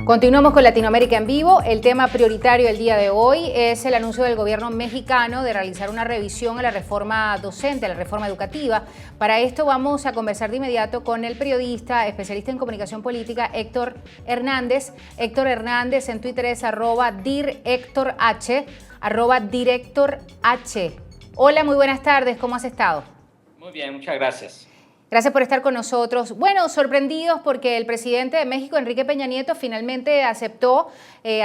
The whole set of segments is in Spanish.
Continuamos con Latinoamérica en vivo. El tema prioritario el día de hoy es el anuncio del gobierno mexicano de realizar una revisión a la reforma docente, a la reforma educativa. Para esto vamos a conversar de inmediato con el periodista, especialista en comunicación política, Héctor Hernández. Héctor Hernández en Twitter es @directorh. Hola, muy buenas tardes, ¿cómo has estado? Muy bien, muchas gracias. Gracias por estar con nosotros. Bueno, sorprendidos porque el presidente de México, Enrique Peña Nieto, finalmente aceptó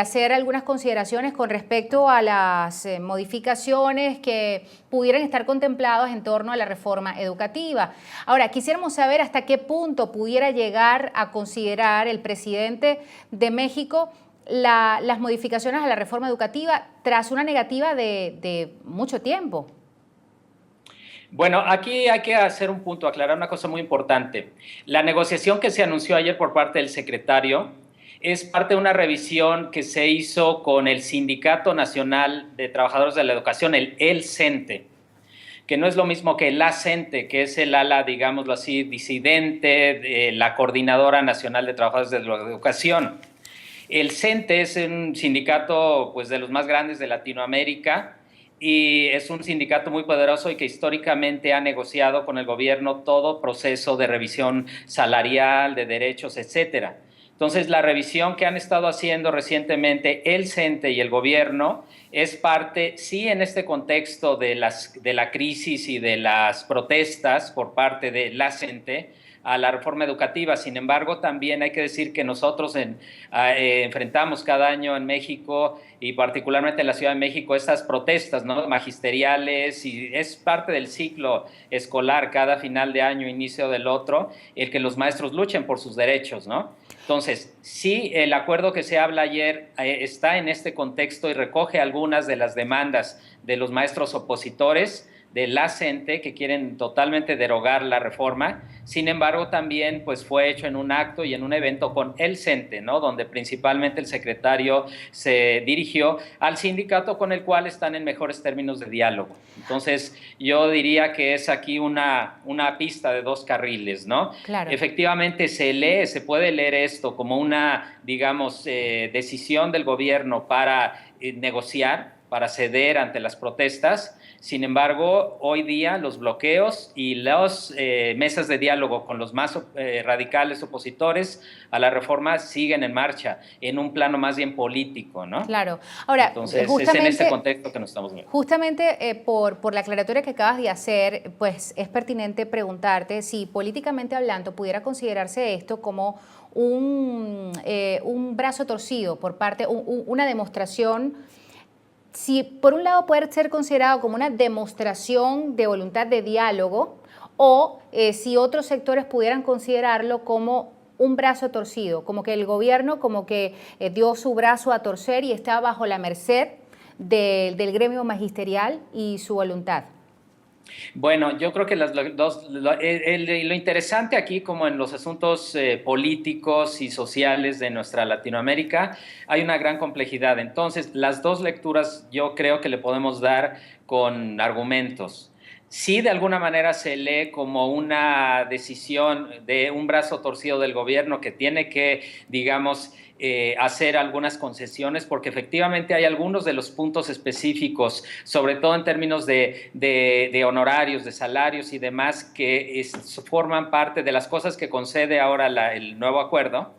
hacer algunas consideraciones con respecto a las modificaciones que pudieran estar contempladas en torno a la reforma educativa. Ahora, quisiéramos saber hasta qué punto pudiera llegar a considerar el presidente de México las modificaciones a la reforma educativa tras una negativa de mucho tiempo. Bueno, aquí hay que hacer un punto, aclarar una cosa muy importante. La negociación que se anunció ayer por parte del secretario es parte de una revisión que se hizo con el Sindicato Nacional de Trabajadores de la Educación, el CENTE, que no es lo mismo que el ACENTE, que es el ala, digámoslo así, disidente de la Coordinadora Nacional de Trabajadores de la Educación. El CENTE es un sindicato pues, de los más grandes de Latinoamérica, y es un sindicato muy poderoso y que históricamente ha negociado con el gobierno todo proceso de revisión salarial, de derechos, etcétera. Entonces, la revisión que han estado haciendo recientemente el CENTE y el gobierno es parte, sí, en este contexto de la crisis y de las protestas por parte de la CENTE a la reforma educativa. Sin embargo, también hay que decir que nosotros enfrentamos cada año en México y particularmente en la Ciudad de México estas protestas, ¿no?, magisteriales, y es parte del ciclo escolar cada final de año, inicio del otro, el que los maestros luchen por sus derechos, ¿no? Entonces, sí, el acuerdo que se habla ayer está en este contexto y recoge algunas de las demandas de los maestros opositores de la CENTE, que quieren totalmente derogar la reforma. Sin embargo, también pues, fue hecho en un acto y en un evento con el CENTE, ¿no?, donde principalmente el secretario se dirigió al sindicato con el cual están en mejores términos de diálogo. Entonces, yo diría que es aquí una pista de dos carriles, ¿no? Claro. Efectivamente, se puede leer esto como una, digamos, decisión del gobierno para negociar, para ceder ante las protestas. Sin embargo, hoy día los bloqueos y las mesas de diálogo con los más radicales opositores a la reforma siguen en marcha, en un plano más bien político, ¿no? Claro. Ahora, entonces, es en ese contexto que nos estamos viendo. Justamente por la aclaratoria que acabas de hacer, pues es pertinente preguntarte si políticamente hablando pudiera considerarse esto como un brazo torcido por parte, una demostración. Si por un lado puede ser considerado como una demostración de voluntad de diálogo o si otros sectores pudieran considerarlo como un brazo torcido, como que el gobierno como que dio su brazo a torcer y está bajo la merced del gremio magisterial y su voluntad. Bueno, yo creo que lo interesante aquí, como en los asuntos políticos y sociales de nuestra Latinoamérica, hay una gran complejidad. Entonces, las dos lecturas yo creo que le podemos dar con argumentos. Sí, de alguna manera se lee como una decisión de un brazo torcido del gobierno que tiene que, digamos, hacer algunas concesiones, porque efectivamente hay algunos de los puntos específicos, sobre todo en términos de honorarios, de salarios y demás, que forman parte de las cosas que concede ahora el nuevo acuerdo,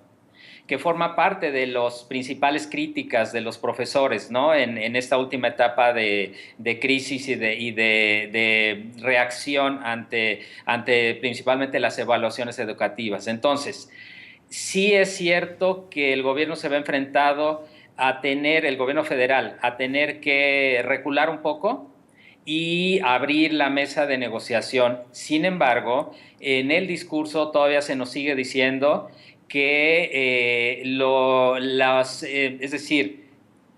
que forma parte de las principales críticas de los profesores, ¿no?, en esta última etapa de crisis y de reacción ante principalmente las evaluaciones educativas. Entonces, sí es cierto que el gobierno se ve enfrentado el gobierno federal, a tener que recular un poco y abrir la mesa de negociación. Sin embargo, en el discurso todavía se nos sigue diciendo que es decir,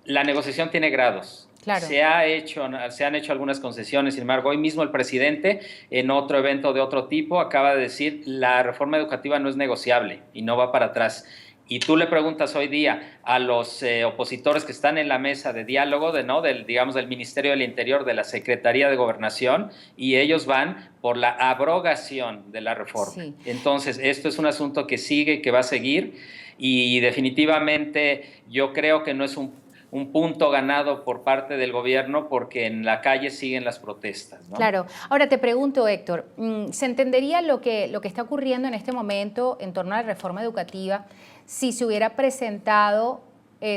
la negociación tiene grados. Claro. Se han hecho algunas concesiones. Sin embargo, hoy mismo el presidente, en otro evento de otro tipo, acaba de decir la reforma educativa no es negociable y no va para atrás. Y tú le preguntas hoy día a los opositores que están en la mesa de diálogo del Ministerio del Interior, de la Secretaría de Gobernación, y ellos van por la abrogación de la reforma. Sí. Entonces, esto es un asunto que sigue y que va a seguir. Y definitivamente yo creo que no es un punto ganado por parte del gobierno porque en la calle siguen las protestas, ¿no? Claro. Ahora te pregunto, Héctor, ¿se entendería lo que está ocurriendo en este momento en torno a la reforma educativa si se hubiera presentado,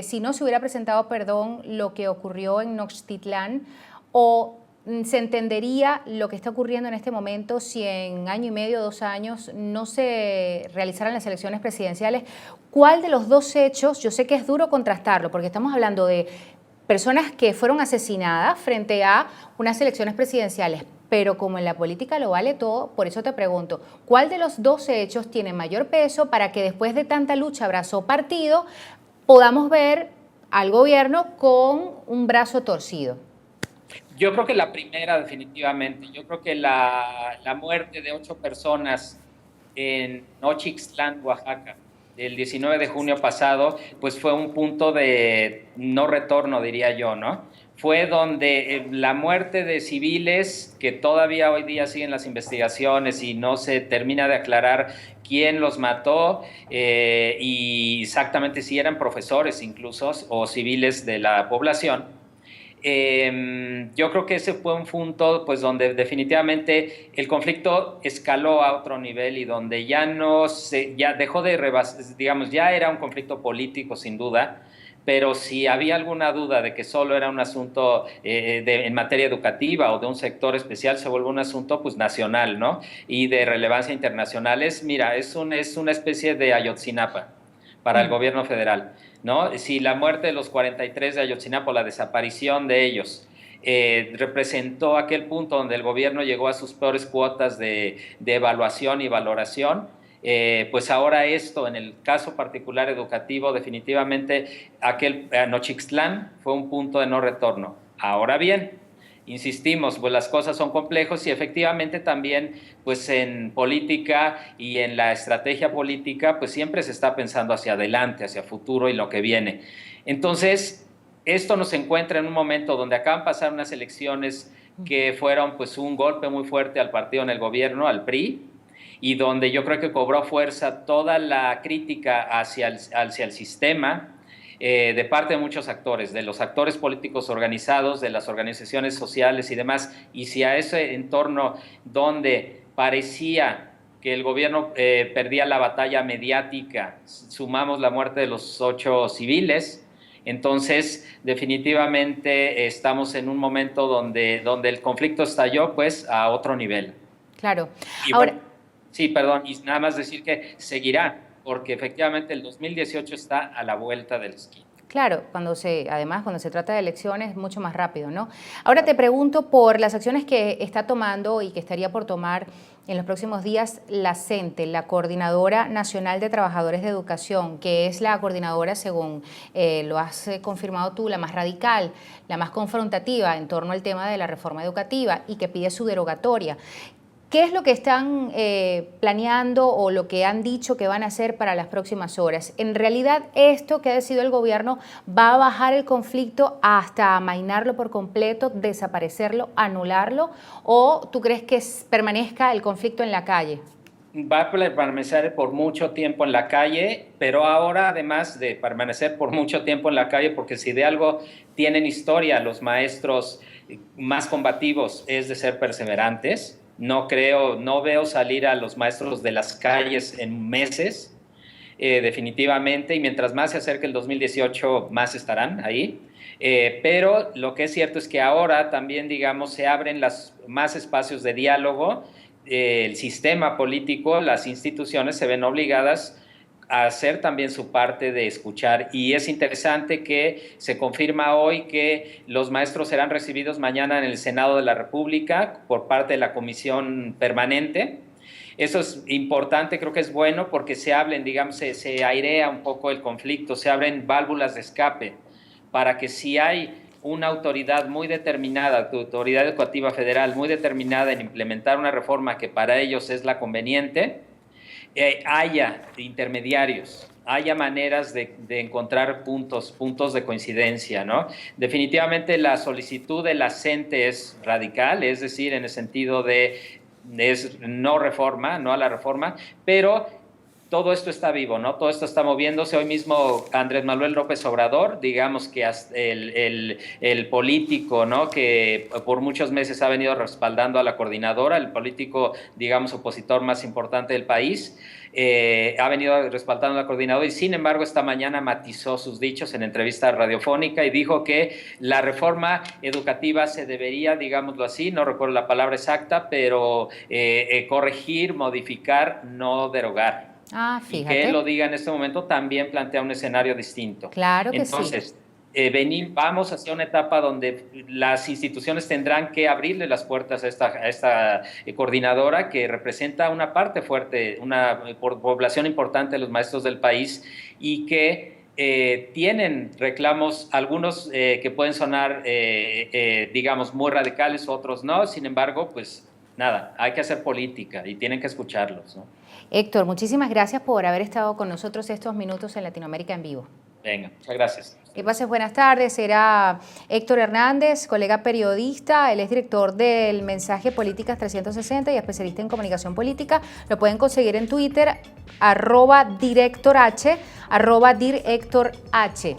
si no se hubiera presentado, perdón, lo que ocurrió en Nochtitlán? ¿O se entendería lo que está ocurriendo en este momento si en año y medio, 2 años, no se realizaran las elecciones presidenciales? ¿Cuál de los dos hechos? Yo sé que es duro contrastarlo, porque estamos hablando de personas que fueron asesinadas frente a unas elecciones presidenciales, pero como en la política lo vale todo, por eso te pregunto, ¿cuál de los dos hechos tiene mayor peso para que después de tanta lucha brazo partido podamos ver al gobierno con un brazo torcido? Yo creo que la primera, definitivamente. Yo creo que la muerte de 8 personas en Nochixtlán, Oaxaca, el 19 de junio pasado, pues fue un punto de no retorno, diría yo, ¿no? Fue donde la muerte de civiles, que todavía hoy día siguen las investigaciones y no se termina de aclarar quién los mató y exactamente si eran profesores incluso o civiles de la población. Yo creo que ese fue un punto pues donde definitivamente el conflicto escaló a otro nivel y donde ya no se, ya dejó de rebasar, digamos, ya era un conflicto político sin duda, pero si había alguna duda de que solo era un asunto en materia educativa o de un sector especial, se vuelve un asunto pues nacional, ¿no? Y de relevancia internacional. Mira, es una especie de Ayotzinapa para el gobierno federal, ¿no? Si la muerte de los 43 de Ayotzinapa, la desaparición de ellos, representó aquel punto donde el gobierno llegó a sus peores cuotas de evaluación y valoración, pues ahora esto, en el caso particular educativo, definitivamente aquel Nochixtlán fue un punto de no retorno. Ahora bien, insistimos, pues las cosas son complejas y efectivamente también pues en política y en la estrategia política pues siempre se está pensando hacia adelante, hacia futuro y lo que viene. Entonces, esto nos encuentra en un momento donde acaban de pasar unas elecciones que fueron pues un golpe muy fuerte al partido en el gobierno, al PRI, y donde yo creo que cobró fuerza toda la crítica hacia el sistema, de parte de muchos actores, de los actores políticos organizados, de las organizaciones sociales y demás, y si a ese entorno donde parecía que el gobierno perdía la batalla mediática, sumamos la muerte de los 8 civiles, entonces definitivamente estamos en un momento donde el conflicto estalló pues a otro nivel. Claro. Y Ahora, bueno, sí, perdón, y nada más decir que seguirá, porque efectivamente el 2018 está a la vuelta del esquí. claro, además cuando se trata de elecciones, mucho más rápido, ¿no? Ahora te pregunto por las acciones que está tomando y que estaría por tomar en los próximos días la CENTE, la Coordinadora Nacional de Trabajadores de Educación, que es la coordinadora, según lo has confirmado tú, la más radical, la más confrontativa en torno al tema de la reforma educativa y que pide su derogatoria. ¿Qué es lo que están planeando o lo que han dicho que van a hacer para las próximas horas? ¿En realidad esto que ha decidido el gobierno va a bajar el conflicto hasta amainarlo por completo, desaparecerlo, anularlo? ¿O tú crees que permanezca el conflicto en la calle? Va a permanecer por mucho tiempo en la calle, pero ahora además de permanecer por mucho tiempo en la calle, porque si de algo tienen historia los maestros más combativos es de ser perseverantes. No veo salir a los maestros de las calles en meses, definitivamente, y mientras más se acerque el 2018, más estarán ahí. Pero lo que es cierto es que ahora también, digamos, se abren más espacios de diálogo. El sistema político, las instituciones se ven obligadas a hacer también su parte de escuchar, y es interesante que se confirma hoy que los maestros serán recibidos mañana en el Senado de la República por parte de la Comisión Permanente. Eso es importante, creo que es bueno porque se airea un poco el conflicto, se abren válvulas de escape para que si hay una autoridad muy determinada, tu autoridad educativa federal muy determinada en implementar una reforma que para ellos es la conveniente, haya intermediarios, haya maneras de encontrar puntos de coincidencia, ¿no? Definitivamente la solicitud de la CENTE es radical, es decir, en el sentido de es no reforma, no a la reforma, pero todo esto está vivo, ¿no? Todo esto está moviéndose. Hoy mismo Andrés Manuel López Obrador, digamos que el político, ¿no? Que por muchos meses ha venido respaldando a la coordinadora, el político, digamos, opositor más importante del país, ha venido respaldando a la coordinadora y sin embargo esta mañana matizó sus dichos en entrevista radiofónica y dijo que la reforma educativa se debería, digámoslo así, no recuerdo la palabra exacta, pero corregir, modificar, no derogar. Ah, Y fíjate. que él lo diga en este momento también plantea un escenario distinto. Claro que sí. Entonces, vamos hacia una etapa donde las instituciones tendrán que abrirle las puertas a esta coordinadora que representa una parte fuerte, una población importante de los maestros del país y que tienen reclamos, algunos que pueden sonar, digamos, muy radicales, otros no. Sin embargo, pues nada, hay que hacer política y tienen que escucharlos, ¿no? Héctor, muchísimas gracias por haber estado con nosotros estos minutos en Latinoamérica en Vivo. Venga, muchas gracias. Que pases buenas tardes. Era Héctor Hernández, colega periodista. Él es director del Mensaje Políticas 360 y especialista en comunicación política. Lo pueden conseguir en Twitter, @directorh, @directorh.